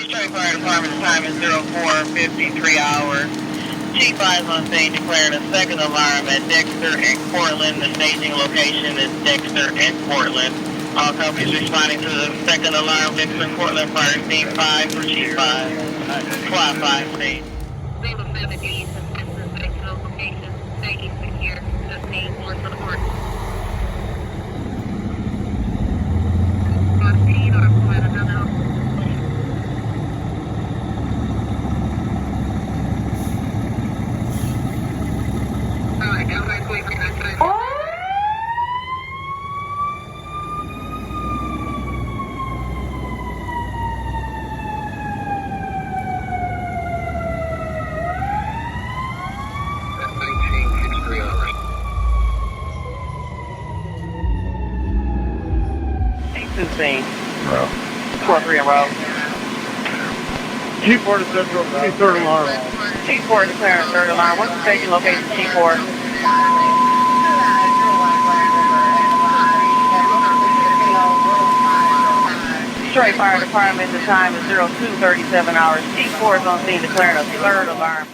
Detroit Fire Department, the time is 04:53 hours. Chief 5 on scene declaring a second alarm at Dexter and Portland. The staging location is Dexter and Portland. All companies responding to the second alarm, Dexter and Portland, fire scene 5 for Chief 5. Squad 5 scene. 070, location, staging secure, just need more support. Proceed or provide another location. Alright, everybody quick, Scene. Bro. 4-3 in row. Chief 4 to Central, third alarm. Chief 4 declaring third alarm. What's the staging location, Chief 4? Detroit Fire Department, the time is 02:37 hours. Chief 4 is on scene declaring a third alarm.